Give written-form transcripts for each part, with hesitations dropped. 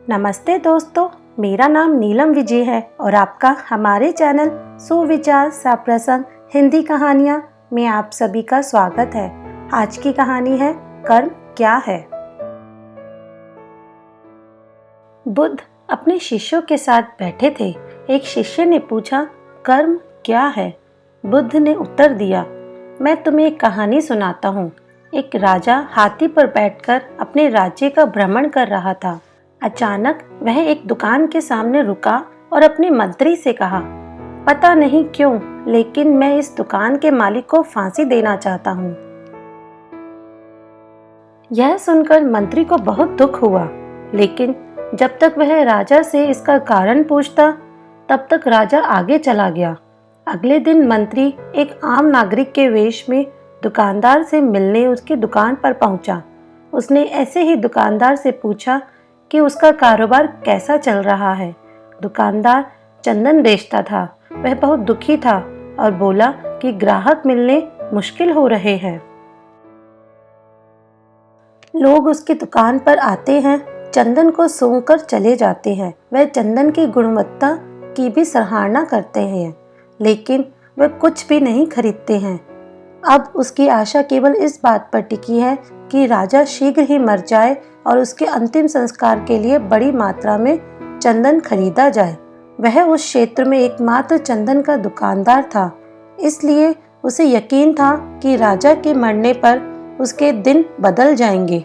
नमस्ते दोस्तों, मेरा नाम नीलम विजय है और आपका हमारे चैनल सुविचार सप्रसंग हिंदी कहानियाँ में आप सभी का स्वागत है। आज की कहानी है कर्म क्या है। बुद्ध अपने शिष्यों के साथ बैठे थे। एक शिष्य ने पूछा, कर्म क्या है? बुद्ध ने उत्तर दिया, मैं तुम्हें एक कहानी सुनाता हूँ। एक राजा हाथी पर बैठकर अपने राज्य का भ्रमण कर रहा था। अचानक वह एक दुकान के सामने रुका और अपने मंत्री से कहा, पता नहीं क्यों, लेकिन मैं इस दुकान के मालिक को फांसी देना चाहता हूँ। यह सुनकर मंत्री को बहुत दुख हुआ, लेकिन जब तक वह राजा से इसका कारण पूछता, तब तक राजा आगे चला गया। अगले दिन मंत्री एक आम नागरिक के वेश में दुकानदार से मिलने उसकी दुकान पर पहुंचा। उसने ऐसे ही दुकानदार से पूछा कि उसका कारोबार कैसा चल रहा है। दुकानदार चंदन बेचता था। वह बहुत दुखी था और बोला कि ग्राहक मिलने मुश्किल हो रहे हैं। लोग उसकी दुकान पर आते हैं, चंदन को सूंघकर चले जाते हैं। वह चंदन की गुणवत्ता की भी सराहना करते हैं, लेकिन वह कुछ भी नहीं खरीदते हैं। अब उसकी आशा केवल इस बात पर टिकी है कि राजा शीघ्र ही मर जाए और उसके अंतिम संस्कार के लिए बड़ी मात्रा में चंदन खरीदा जाए। वह उस क्षेत्र में एकमात्र चंदन का दुकानदार था, इसलिए उसे यकीन था कि राजा के मरने पर उसके दिन बदल जाएंगे।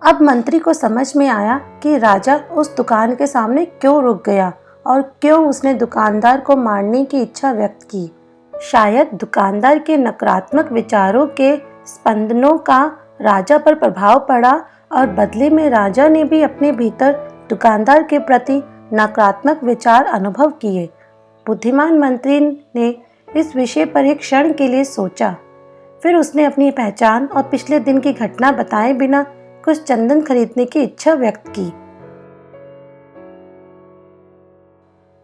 अब मंत्री को समझ में आया कि राजा उस दुकान के सामने क्यों रुक गया और क्यों उसने दुकानदार को मारने की इच्छा व्यक्त की। शायद दुकानदार के नकारात्मक विचारों के स्पंदनों का राजा पर प्रभाव पड़ा और बदले में राजा ने भी अपने भीतर दुकानदार के प्रति नकारात्मक विचार अनुभव किए। बुद्धिमान मंत्री ने इस विषय पर एक क्षण के लिए सोचा। फिर उसने अपनी पहचान और पिछले दिन की घटना बताए बिना कुछ चंदन खरीदने की इच्छा व्यक्त की।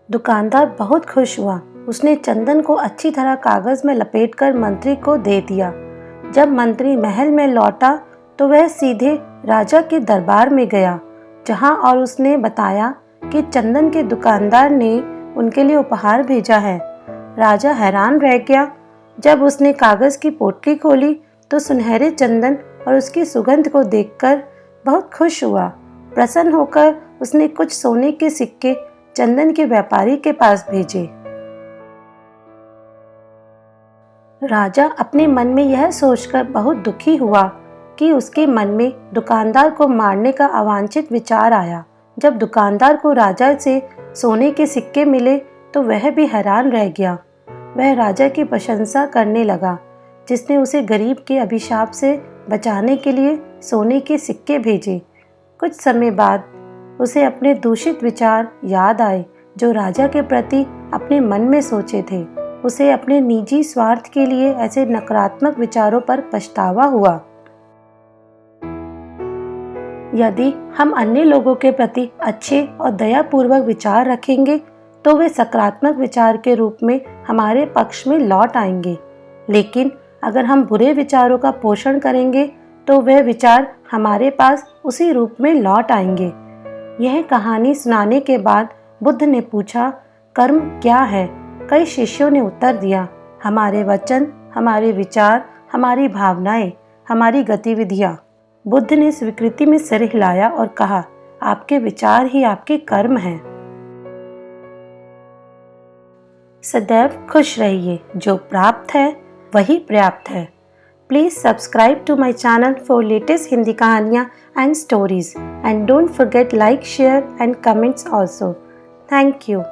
दुकानदार बहुत खुश हुआ। उसने चंदन को अच्छी तरह कागज में लपेटकर मंत्री को दे दिया। जब मंत्री महल में लौटा तो वह सीधे राजा के दरबार में गया, जहां और उसने बताया कि चंदन के दुकानदार ने उनके लिए उपहार भेजा है। राजा हैरान रह गया। जब उसने कागज की पोटली खोली तो सुनहरे चंदन और उसकी सुगंध को देखकर बहुत खुश हुआ। प्रसन्न होकर उसने कुछ सोने के सिक्के चंदन के व्यापारी के पास भेजे। राजा अपने मन में यह सोचकर बहुत दुखी हुआ कि उसके मन में दुकानदार को मारने का अवांछित विचार आया। जब दुकानदार को राजा से सोने के सिक्के मिले तो वह भी हैरान रह गया। वह राजा की प्रशंसा करने लगा, जिसने उसे गरीब के अभिशाप से बचाने के लिए सोने के सिक्के भेजे। कुछ समय बाद उसे अपने दूषित विचार याद आए जो राजा के प्रति अपने मन में सोचे थे। उसे अपने निजी स्वार्थ के लिए ऐसे नकारात्मक विचारों पर पछतावा हुआ। यदि हम अन्य लोगों के प्रति अच्छे और दयापूर्वक विचार रखेंगे तो वे सकारात्मक विचार के रूप में हमारे पक्ष में लौट आएंगे, लेकिन अगर हम बुरे विचारों का पोषण करेंगे तो वह विचार हमारे पास उसी रूप में लौट आएंगे। यह कहानी सुनाने के बाद बुद्ध ने पूछा, कर्म क्या है? कई शिष्यों ने उत्तर दिया, हमारे वचन, हमारे विचार, हमारी भावनाएं, हमारी गतिविधियां। बुद्ध ने स्वीकृति में सिर हिलाया और कहा, आपके विचार ही आपके कर्म हैं। सदैव खुश रहिए। जो प्राप्त है वही पर्याप्त है। Please subscribe to my channel for latest Hindi कहानियाँ and stories, and don't forget like, share and comments also. Thank you.